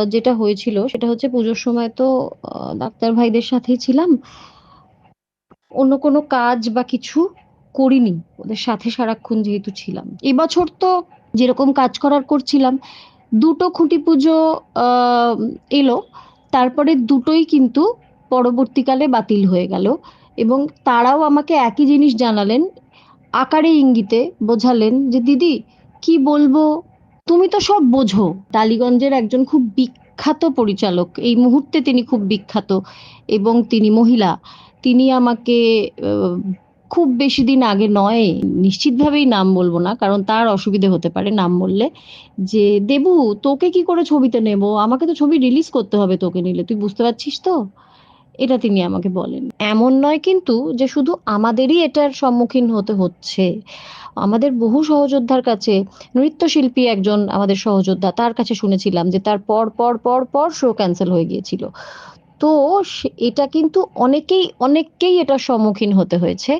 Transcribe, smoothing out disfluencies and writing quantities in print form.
যেটা হয়েছিল সেটা হচ্ছে পুজোর সময় তো ডাক্তার ভাইদের সাথেই ছিলাম। অন্য কোনো কাজ বা কিছু করিনি। ওদের সাথে সারাক্ষণ যেহেতু ছিলাম। এবছর তো যেরকম কাজ করার করছিলাম, ২ টো খুঁটি পুজো আ এলো। তারপরে দুটোই কিন্তু পরবর্তীকালে বাতিল হয়ে গেল এবং তারাও আমাকে একই জিনিস জানালেন। আকারে ইঙ্গিতে বোঝালেন যে, "দিদি কি বলবো? তুমি তো সব বোঝো।" টালিগঞ্জের একজন খুব বিখ্যাত পরিচালক। এই মুহূর্তে তিনি খুব বিখ্যাত এবং তিনি মহিলা। তিনি আমাকে আ খুব বেশিদিন আগে নয়, নিশ্চিতভাবেই নাম বলব না। কারণ তার অসুবিধে হতে পারে নাম বললে। যে, "দেবু তোকে কি করে ছবিতে নেব? আমাকে তো ছবি রিলিজ করতে হবে তোকে নিলে। তুই বুঝতে পারছিস তো?" এটা তিনি আমাকে বলেন। এমন নয় কিন্তু যে শুধু আমাদেরই এটার সম্মুখীন হতে হচ্ছে। আমাদের বহু সহযোদ্ধার কাছে নৃত্যশিল্পী একজন আমাদের সহযোদ্ধা, তার কাছে শুনেছিলাম যে তার পর শো ক্যানসেল হয়ে গিয়েছিল। তো এটা কিন্তু অনেককেই এটার সম্মুখীন হতে হয়েছে।